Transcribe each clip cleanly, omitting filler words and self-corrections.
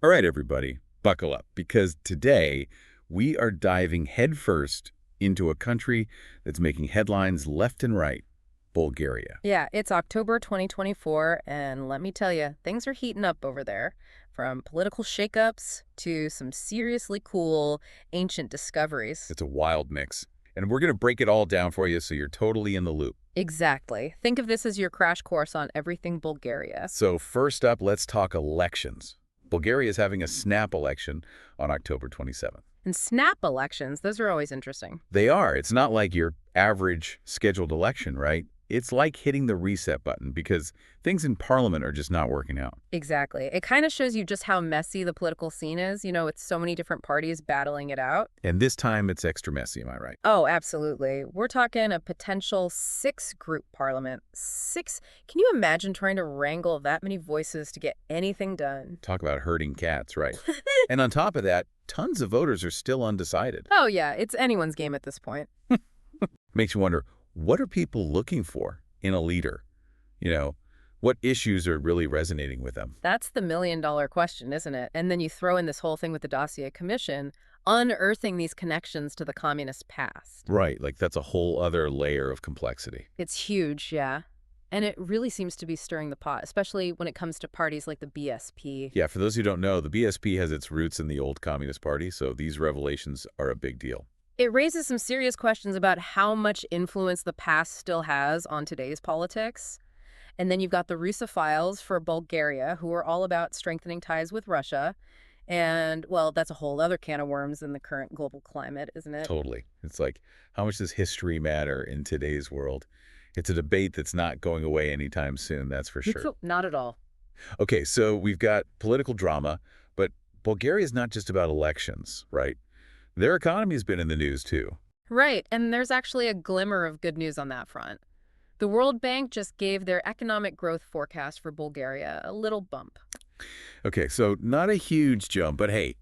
All right, everybody, buckle up because today we are diving headfirst into a country that's making headlines left and right, Bulgaria. Yeah, it's October 2024, and let me tell you, things are heating up over there. From political shakeups to some seriously cool ancient discoveries. It's a wild mix, and we're going to break it all down for you so you're totally in the loop. Exactly. Think of this as your crash course on everything Bulgaria. So first up, let's talk elections. Bulgaria is having a snap election on October 27th. And snap elections, those are always interesting. They are. It's not like your average scheduled election, right? It's like hitting the reset button because things in parliament are just not working out. Exactly. It kind of shows you just how messy the political scene is, with so many different parties battling it out. And this time it's extra messy, am I right? Oh, absolutely. We're talking a potential six-group parliament. Six. Can you imagine trying to wrangle that many voices to get anything done? Talk about herding cats, right? And on top of that, tons of voters are still undecided. Oh, yeah, it's anyone's game at this point. Makes you wonder, what are people looking for in a leader? What issues are really resonating with them? That's the million-dollar question, isn't it? And then you throw in this whole thing with the Dossier Commission, unearthing these connections to the communist past. Right, like that's a whole other layer of complexity. It's huge, yeah. And it really seems to be stirring the pot, especially when it comes to parties like the BSP. Yeah, for those who don't know, the BSP has its roots in the old Communist Party, so these revelations are a big deal. It raises some serious questions about how much influence the past still has on today's politics. And then you've got the Russophiles for Bulgaria, who are all about strengthening ties with Russia. And, well, that's a whole other can of worms in the current global climate, isn't it? Totally. It's like, how much does history matter in today's world? It's a debate that's not going away anytime soon, that's for sure. Not at all. Okay, so we've got political drama, but Bulgaria is not just about elections, right? Their economy's been in the news, too. Right, and there's actually a glimmer of good news on that front. The World Bank just gave their economic growth forecast for Bulgaria a little bump. Okay, so not a huge jump, but hey,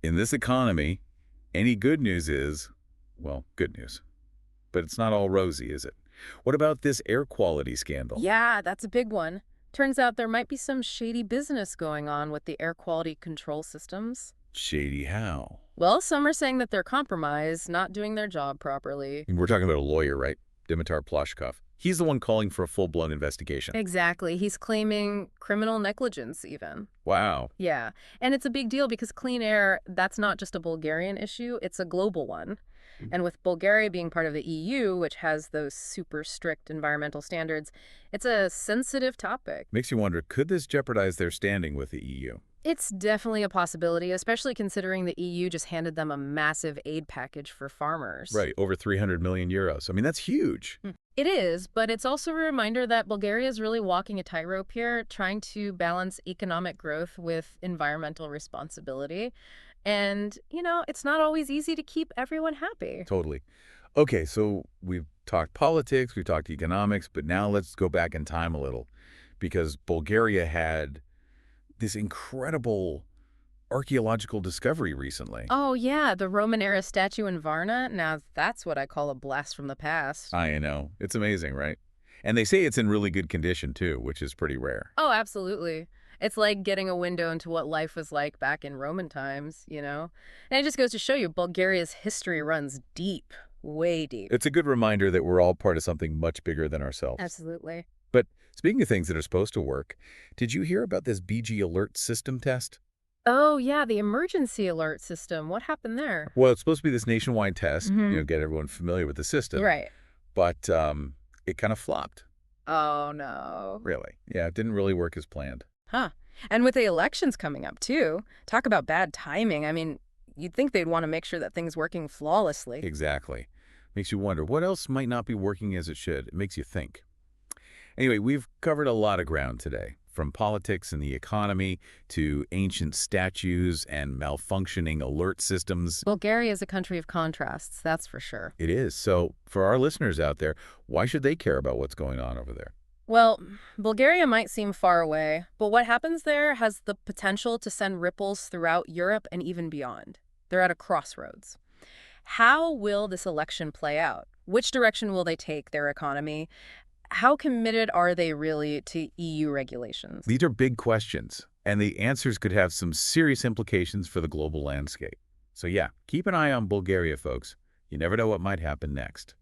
in this economy, any good news is, well, good news. But it's not all rosy, is it? What about this air quality scandal? Yeah, that's a big one. Turns out there might be some shady business going on with the air quality control systems. Shady how? Well, some are saying that they're compromised, not doing their job properly. We're talking about a lawyer, right? Dimitar Ploshkov. He's the one calling for a full-blown investigation. Exactly. He's claiming criminal negligence, even. Wow. Yeah. And it's a big deal because clean air, that's not just a Bulgarian issue, it's a global one. And with Bulgaria being part of the EU, which has those super strict environmental standards, it's a sensitive topic. Makes you wonder, could this jeopardize their standing with the EU? It's definitely a possibility, especially considering the EU just handed them a massive aid package for farmers. Right, over 300 million euros. I mean, that's huge. It is, but it's also a reminder that Bulgaria is really walking a tightrope here, trying to balance economic growth with environmental responsibility. And, it's not always easy to keep everyone happy. Totally. Okay, so we've talked politics, we've talked economics, but now let's go back in time a little because Bulgaria had this incredible archaeological discovery recently. Oh, yeah, the Roman era statue in Varna. Now, that's what I call a blast from the past. I know. It's amazing, right? And they say it's in really good condition, too, which is pretty rare. Oh, absolutely. It's like getting a window into what life was like back in Roman times. And it just goes to show you Bulgaria's history runs deep, way deep. It's a good reminder that we're all part of something much bigger than ourselves. Absolutely. But speaking of things that are supposed to work, did you hear about this BG Alert system test? Oh, yeah, the emergency alert system. What happened there? Well, it's supposed to be this nationwide test, get everyone familiar with the system. Right. But it kind of flopped. Oh, no. Really. Yeah, it didn't really work as planned. Huh. And with the elections coming up, too, talk about bad timing. I mean, you'd think they'd want to make sure that things working flawlessly. Exactly. Makes you wonder, what else might not be working as it should? It makes you think. Anyway, we've covered a lot of ground today, from politics and the economy to ancient statues and malfunctioning alert systems. Bulgaria is a country of contrasts, that's for sure. It is. So for our listeners out there, why should they care about what's going on over there? Well, Bulgaria might seem far away, but what happens there has the potential to send ripples throughout Europe and even beyond. They're at a crossroads. How will this election play out? Which direction will they take their economy? How committed are they really to EU regulations? These are big questions, And the answers could have some serious implications for the global landscape. So yeah, keep an eye on Bulgaria, folks. You never know what might happen next.